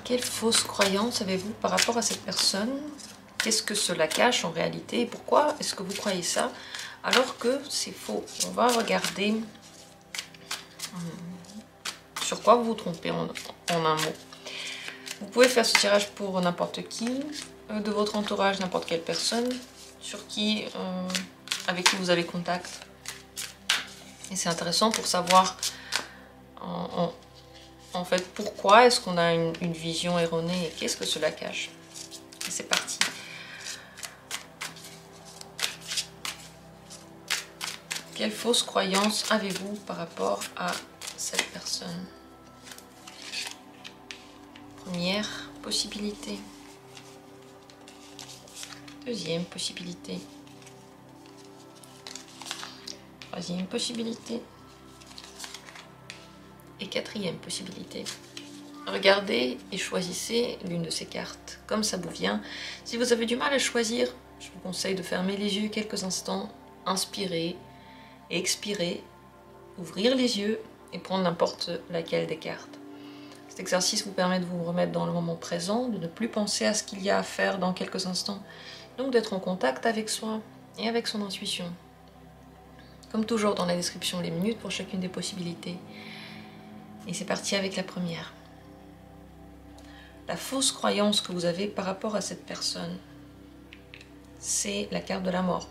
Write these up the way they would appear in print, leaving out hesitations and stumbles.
Quelle fausse croyance avez-vous par rapport à cette personne? Qu'est-ce que cela cache en réalité? Et pourquoi est-ce que vous croyez ça alors que c'est faux? On va regarder sur quoi vous vous trompez en un mot. Vous pouvez faire ce tirage pour n'importe qui de votre entourage, n'importe quelle personne avec qui vous avez contact. Et c'est intéressant pour savoir en fait pourquoi est-ce qu'on a une vision erronée et qu'est-ce que cela cache. Et c'est parti. Quelle fausse croyance avez-vous par rapport à cette personne? Première possibilité. Deuxième possibilité. Troisième possibilité. Et quatrième possibilité. Regardez et choisissez l'une de ces cartes, comme ça vous vient. Si vous avez du mal à choisir, je vous conseille de fermer les yeux quelques instants, inspirer, expirer, ouvrir les yeux et prendre n'importe laquelle des cartes. Cet exercice vous permet de vous remettre dans le moment présent, de ne plus penser à ce qu'il y a à faire dans quelques instants, donc d'être en contact avec soi et avec son intuition. Comme toujours dans la description, les minutes pour chacune des possibilités. Et c'est parti avec la première. La fausse croyance que vous avez par rapport à cette personne, c'est la carte de la mort.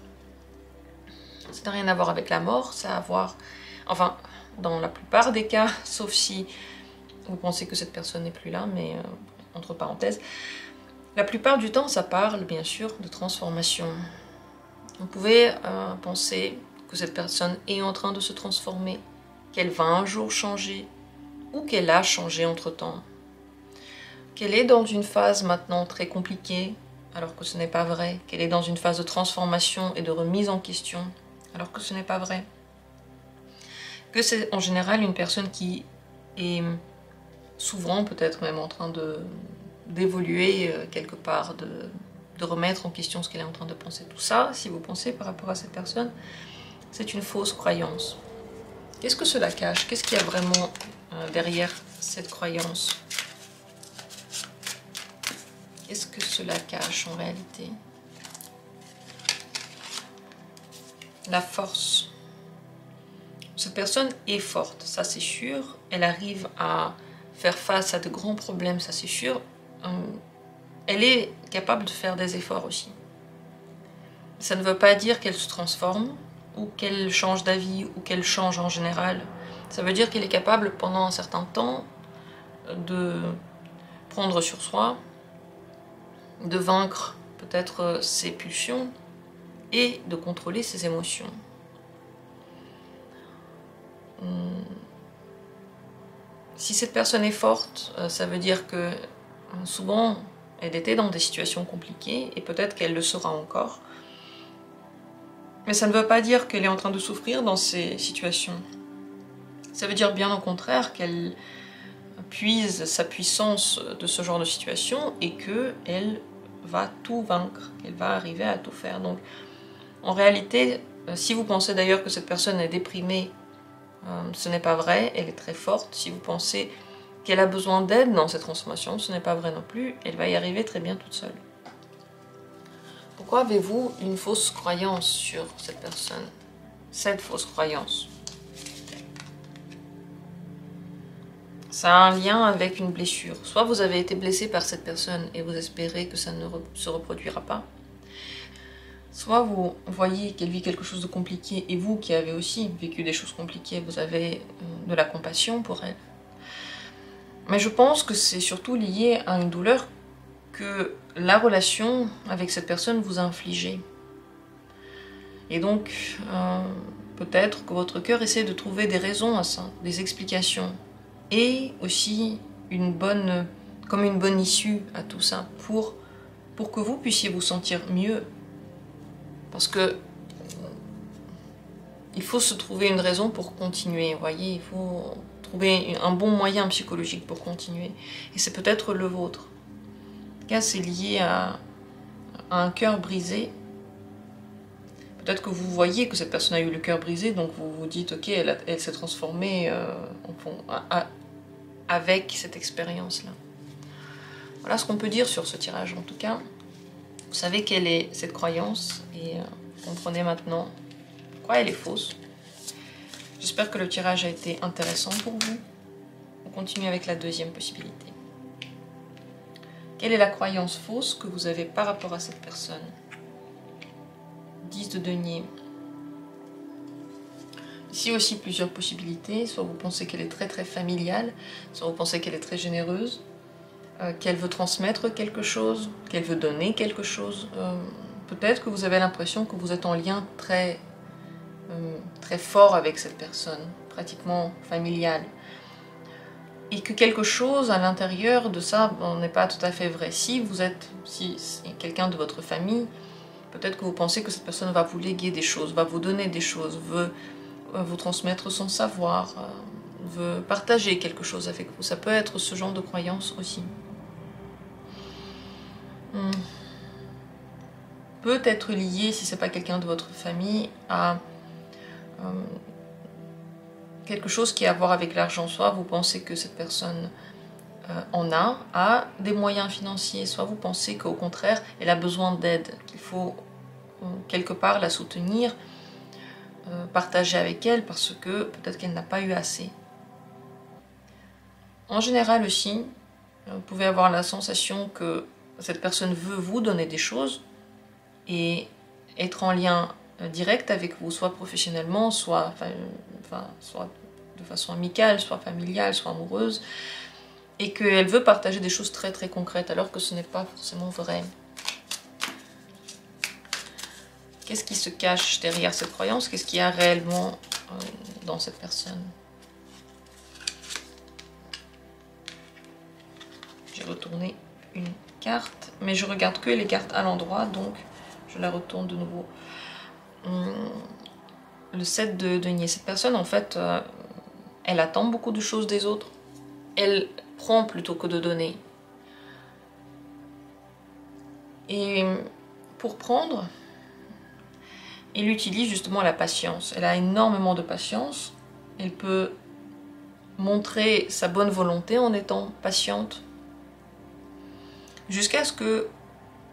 Ça n'a rien à voir avec la mort, ça a à voir... Enfin, dans la plupart des cas, sauf si vous pensez que cette personne n'est plus là, mais entre parenthèses, la plupart du temps, ça parle bien sûr de transformation. Vous pouvez penser que cette personne est en train de se transformer, qu'elle va un jour changer, ou qu'elle a changé entre-temps. Qu'elle est dans une phase maintenant très compliquée, alors que ce n'est pas vrai. Qu'elle est dans une phase de transformation et de remise en question, alors que ce n'est pas vrai. Que c'est en général une personne qui est souvent peut-être même en train d'évoluer quelque part, de remettre en question ce qu'elle est en train de penser. Tout ça, si vous pensez par rapport à cette personne, c'est une fausse croyance. Qu'est-ce que cela cache? Qu'est-ce qu'il y a vraiment derrière cette croyance? Qu'est-ce que cela cache en réalité? La force. Cette personne est forte, ça c'est sûr. Elle arrive à faire face à de grands problèmes, ça c'est sûr. Elle est capable de faire des efforts aussi. Ça ne veut pas dire qu'elle se transforme, ou qu'elle change d'avis, ou qu'elle change en général. Ça veut dire qu'elle est capable pendant un certain temps de prendre sur soi, de vaincre peut-être ses pulsions et de contrôler ses émotions. Si cette personne est forte, ça veut dire que souvent elle était dans des situations compliquées et peut-être qu'elle le sera encore. Mais ça ne veut pas dire qu'elle est en train de souffrir dans ces situations. Ça veut dire bien au contraire qu'elle puise sa puissance de ce genre de situation et qu'elle va tout vaincre, qu'elle va arriver à tout faire. Donc en réalité, si vous pensez d'ailleurs que cette personne est déprimée, ce n'est pas vrai, elle est très forte. Si vous pensez qu'elle a besoin d'aide dans cette transformation, ce n'est pas vrai non plus, elle va y arriver très bien toute seule. Pourquoi avez-vous une fausse croyance sur cette personne? Cette fausse croyance. Ça a un lien avec une blessure. Soit vous avez été blessé par cette personne et vous espérez que ça ne se reproduira pas. Soit vous voyez qu'elle vit quelque chose de compliqué et vous qui avez aussi vécu des choses compliquées, vous avez de la compassion pour elle. Mais je pense que c'est surtout lié à une douleur que la relation avec cette personne vous a infligée. Et donc, peut-être que votre cœur essaie de trouver des raisons à ça, des explications. Et aussi comme une bonne issue à tout ça, pour que vous puissiez vous sentir mieux. Parce que il faut se trouver une raison pour continuer, vous voyez, il faut trouver un bon moyen psychologique pour continuer. Et c'est peut-être le vôtre. En tout cas, c'est lié à un cœur brisé. Peut-être que vous voyez que cette personne a eu le cœur brisé, donc vous vous dites, ok, elle s'est transformée avec cette expérience-là. Voilà ce qu'on peut dire sur ce tirage en tout cas. Vous savez quelle est cette croyance et vous comprenez maintenant pourquoi elle est fausse. J'espère que le tirage a été intéressant pour vous. On continue avec la deuxième possibilité. Quelle est la croyance fausse que vous avez par rapport à cette personne? 10 de denier. Ici aussi plusieurs possibilités. Soit vous pensez qu'elle est très très familiale, soit vous pensez qu'elle est très généreuse, qu'elle veut transmettre quelque chose, qu'elle veut donner quelque chose. Peut-être que vous avez l'impression que vous êtes en lien très, très fort avec cette personne, pratiquement familial. Et que quelque chose à l'intérieur de ça n'est pas tout à fait vrai. Si c'est quelqu'un de votre famille, peut-être que vous pensez que cette personne va vous léguer des choses, va vous donner des choses, veut vous transmettre son savoir, veut partager quelque chose avec vous. Ça peut être ce genre de croyance aussi. Peut être lié, si ce n'est pas quelqu'un de votre famille, à quelque chose qui a à voir avec l'argent. Soit vous pensez que cette personne en a des moyens financiers, soit vous pensez qu'au contraire, elle a besoin d'aide, qu'il faut quelque part la soutenir, partager avec elle, parce que peut-être qu'elle n'a pas eu assez. En général aussi, vous pouvez avoir la sensation que cette personne veut vous donner des choses et être en lien direct avec vous, soit professionnellement, soit de façon amicale, soit familiale, soit amoureuse, et qu'elle veut partager des choses très très concrètes, alors que ce n'est pas forcément vrai. Qu'est-ce qui se cache derrière cette croyance? Qu'est-ce qu'il y a réellement dans cette personne? J'ai retourné une carte, mais je regarde que les cartes à l'endroit, donc je la retourne de nouveau. Le 7 de denier. Cette personne, en fait, elle attend beaucoup de choses des autres. Elle prend plutôt que de donner. Et pour prendre, elle utilise justement la patience. Elle a énormément de patience. Elle peut montrer sa bonne volonté en étant patiente, jusqu'à ce que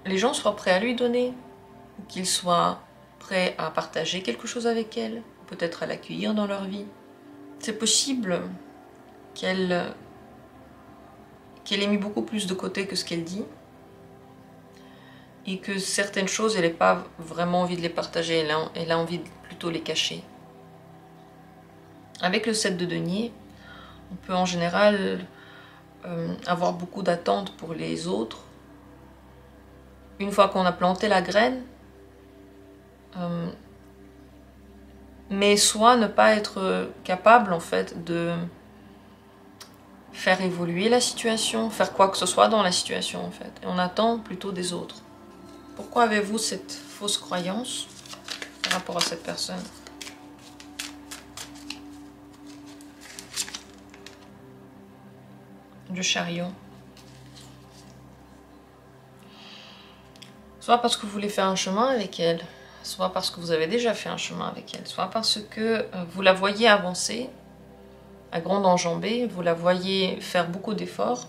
les gens soient prêts à lui donner, qu'ils soient prêts à partager quelque chose avec elle, peut-être à l'accueillir dans leur vie. C'est possible qu'elle ait mis beaucoup plus de côté que ce qu'elle dit, et que certaines choses, elle n'a pas vraiment envie de les partager, elle a envie de plutôt les cacher. Avec le 7 de denier, on peut en général avoir beaucoup d'attentes pour les autres. Une fois qu'on a planté la graine, mais soit ne pas être capable en fait de faire évoluer la situation, faire quoi que ce soit dans la situation en fait. Et on attend plutôt des autres. Pourquoi avez-vous cette fausse croyance par rapport à cette personne? Le chariot. Soit parce que vous voulez faire un chemin avec elle, soit parce que vous avez déjà fait un chemin avec elle, soit parce que vous la voyez avancer à grande enjambée, vous la voyez faire beaucoup d'efforts,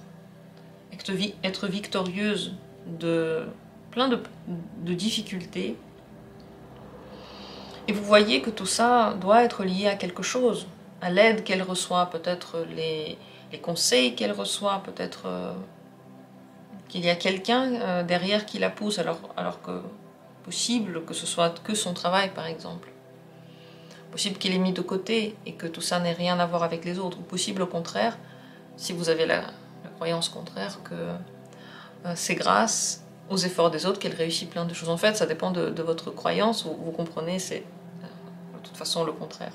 être victorieuse de plein de difficultés, et vous voyez que tout ça doit être lié à quelque chose, à l'aide qu'elle reçoit, peut-être les conseils qu'elle reçoit, peut-être qu'il y a quelqu'un derrière qui la pousse, alors que possible que ce soit que son travail par exemple. Possible qu'il ait mis de côté et que tout ça n'ait rien à voir avec les autres. Ou possible au contraire, si vous avez la croyance contraire, que c'est grâce aux efforts des autres qu'elle réussit plein de choses. En fait, ça dépend de votre croyance, vous comprenez, c'est de toute façon le contraire.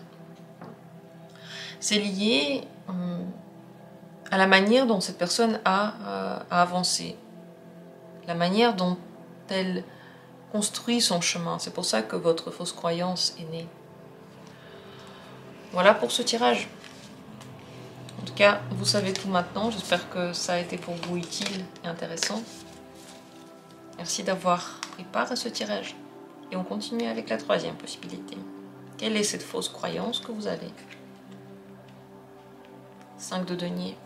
C'est lié à la manière dont cette personne a avancé, la manière dont elle construit son chemin. C'est pour ça que votre fausse croyance est née. Voilà pour ce tirage. En tout cas, vous savez tout maintenant. J'espère que ça a été pour vous utile et intéressant. Merci d'avoir pris part à ce tirage. Et on continue avec la troisième possibilité. Quelle est cette fausse croyance que vous avez? 5 de denier.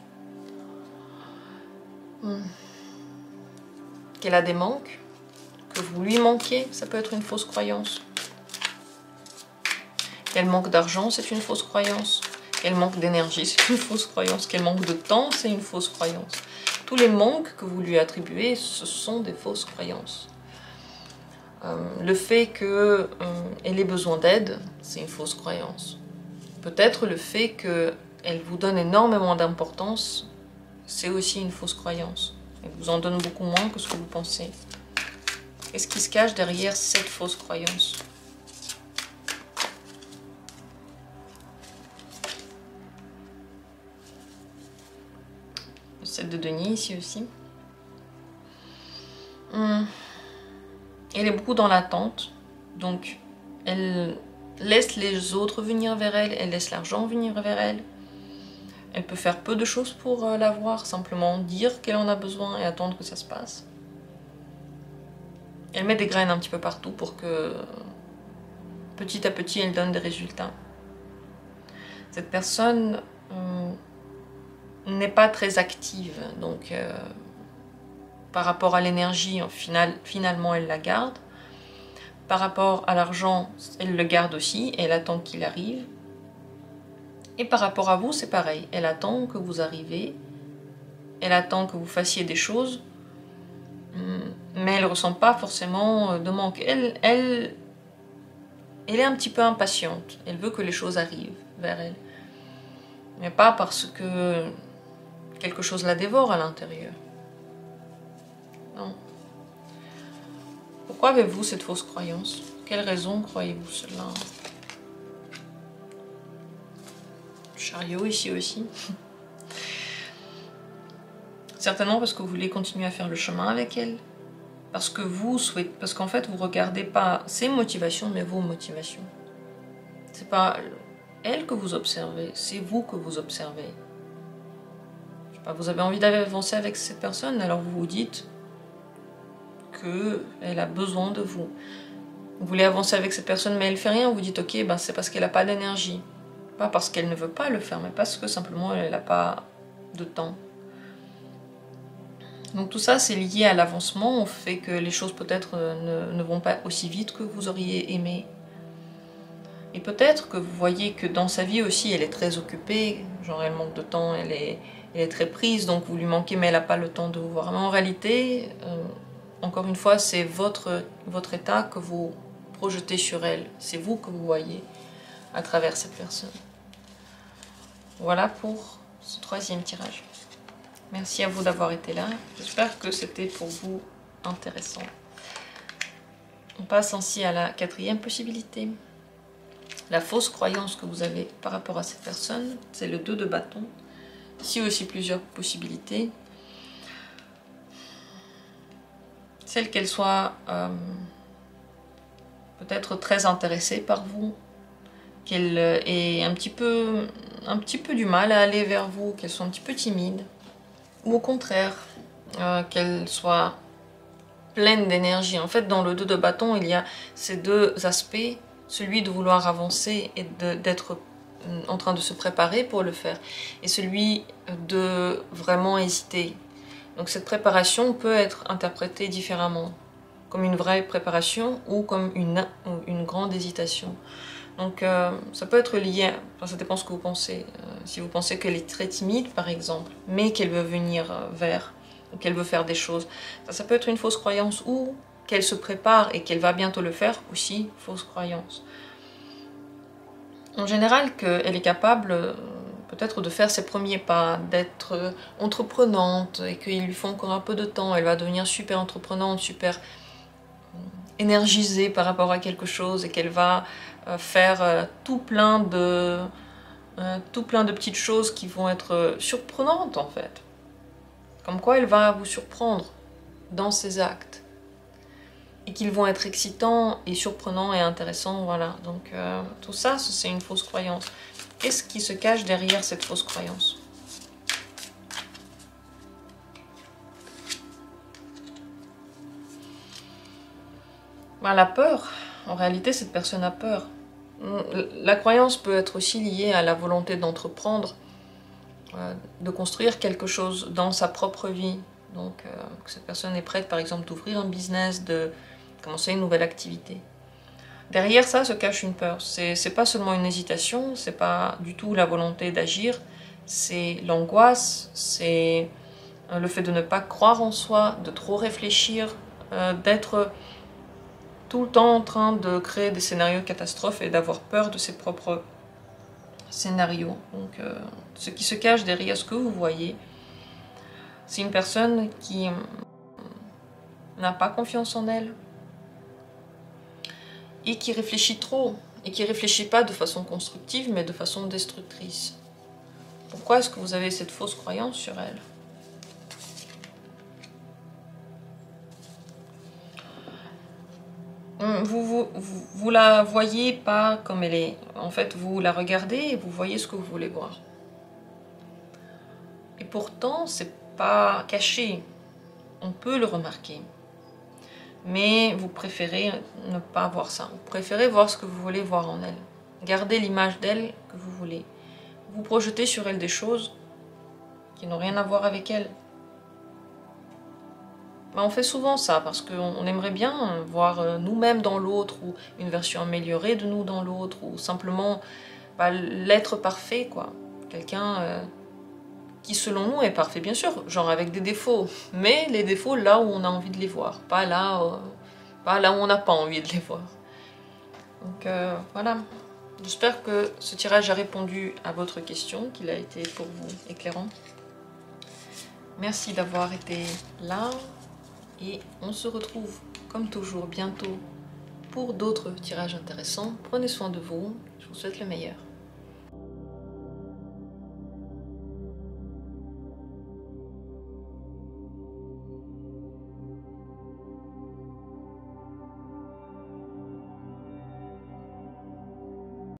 qu'elle a des manques, que vous lui manquez, ça peut être une fausse croyance. Qu'elle manque d'argent, c'est une fausse croyance. Qu'elle manque d'énergie, c'est une fausse croyance. Qu'elle manque de temps, c'est une fausse croyance. Tous les manques que vous lui attribuez, ce sont des fausses croyances. Le fait qu'elle ait besoin d'aide, c'est une fausse croyance. Peut-être le fait qu'elle vous donne énormément d'importance, c'est aussi une fausse croyance. Elle vous en donne beaucoup moins que ce que vous pensez. Qu'est-ce qui se cache derrière cette fausse croyance? Le 7 de denier ici aussi. Elle est beaucoup dans l'attente, donc elle laisse les autres venir vers elle, elle laisse l'argent venir vers elle. Elle peut faire peu de choses pour l'avoir, simplement dire qu'elle en a besoin et attendre que ça se passe. Elle met des graines un petit peu partout pour que petit à petit elle donne des résultats. Cette personne n'est pas très active, donc par rapport à l'énergie, finalement elle la garde. Par rapport à l'argent, elle le garde aussi, elle attend qu'il arrive. Et par rapport à vous, c'est pareil. Elle attend que vous arrivez, elle attend que vous fassiez des choses, mais elle ne ressent pas forcément de manque. Elle est un petit peu impatiente. Elle veut que les choses arrivent vers elle. Mais pas parce que quelque chose la dévore à l'intérieur. Non. Pourquoi avez-vous cette fausse croyance? Quelle raison croyez-vous cela? Chariot ici aussi. Certainement parce que vous voulez continuer à faire le chemin avec elle. Parce que vous souhaitez, parce qu'en fait vous regardez pas ses motivations, mais vos motivations. C'est pas elle que vous observez, c'est vous que vous observez. Je sais pas, vous avez envie d'avancer avec cette personne, alors vous vous dites qu'elle a besoin de vous. Vous voulez avancer avec cette personne, mais elle fait rien, vous dites ok, ben c'est parce qu'elle n'a pas d'énergie. Pas parce qu'elle ne veut pas le faire, mais parce que simplement elle n'a pas de temps. Donc tout ça c'est lié à l'avancement, au fait que les choses peut-être ne vont pas aussi vite que vous auriez aimé. Et peut-être que vous voyez que dans sa vie aussi elle est très occupée, genre elle manque de temps, elle est très prise, donc vous lui manquez mais elle n'a pas le temps de vous voir. Mais en réalité, encore une fois, c'est votre état que vous projetez sur elle, c'est vous que vous voyez à travers cette personne. Voilà pour ce troisième tirage. Merci à vous d'avoir été là. J'espère que c'était pour vous intéressant. On passe ainsi à la quatrième possibilité. La fausse croyance que vous avez par rapport à cette personne, c'est le 2 de bâton. Ici aussi plusieurs possibilités. Celle qu'elle soit peut-être très intéressée par vous, qu'elle ait un petit peu du mal à aller vers vous, qu'elle soit un petit peu timide. Ou au contraire, qu'elle soit pleine d'énergie. En fait, dans le 2 de bâton, il y a ces deux aspects, celui de vouloir avancer et d'être en train de se préparer pour le faire, et celui de vraiment hésiter. Donc cette préparation peut être interprétée différemment, comme une vraie préparation ou comme une grande hésitation. Donc ça peut être lié, ça dépend ce que vous pensez. Si vous pensez qu'elle est très timide par exemple, mais qu'elle veut venir vers, ou qu'elle veut faire des choses, ça peut être une fausse croyance, ou qu'elle se prépare et qu'elle va bientôt le faire, aussi fausse croyance. En général, qu'elle est capable peut-être de faire ses premiers pas, d'être entreprenante, et qu'il lui faut encore un peu de temps, elle va devenir super entreprenante, super énergisée par rapport à quelque chose, et qu'elle va faire tout plein de petites choses qui vont être surprenantes en fait. Comme quoi elle va vous surprendre dans ses actes. Et qu'ils vont être excitants et surprenants et intéressants, voilà. Donc tout ça, c'est une fausse croyance. Qu'est-ce qui se cache derrière cette fausse croyance? Ben, la peur. En réalité, cette personne a peur. La croyance peut être aussi liée à la volonté d'entreprendre, de construire quelque chose dans sa propre vie, Donc que cette personne est prête par exemple d'ouvrir un business, de commencer une nouvelle activité. Derrière ça se cache une peur. C'est pas seulement une hésitation, c'est pas du tout la volonté d'agir, c'est l'angoisse, c'est le fait de ne pas croire en soi, de trop réfléchir, d'être tout le temps en train de créer des scénarios catastrophes et d'avoir peur de ses propres scénarios. Donc ce qui se cache derrière ce que vous voyez, c'est une personne qui n'a pas confiance en elle et qui réfléchit trop, et qui réfléchit pas de façon constructive mais de façon destructrice. Pourquoi est-ce que vous avez cette fausse croyance sur elle? Vous la voyez pas comme elle est. En fait, vous la regardez et vous voyez ce que vous voulez voir. Et pourtant, c'est pas caché. On peut le remarquer. Mais vous préférez ne pas voir ça. Vous préférez voir ce que vous voulez voir en elle. Gardez l'image d'elle que vous voulez. Vous projetez sur elle des choses qui n'ont rien à voir avec elle. On fait souvent ça parce qu'on aimerait bien voir nous-mêmes dans l'autre ou une version améliorée de nous dans l'autre ou simplement l'être parfait, quoi. Quelqu'un qui selon nous est parfait, bien sûr, genre avec des défauts, mais les défauts là où on a envie de les voir, pas là où on n'a pas envie de les voir. Donc voilà, j'espère que ce tirage a répondu à votre question, qu'il a été pour vous éclairant. Merci d'avoir été là. Et on se retrouve, comme toujours, bientôt pour d'autres tirages intéressants. Prenez soin de vous, je vous souhaite le meilleur.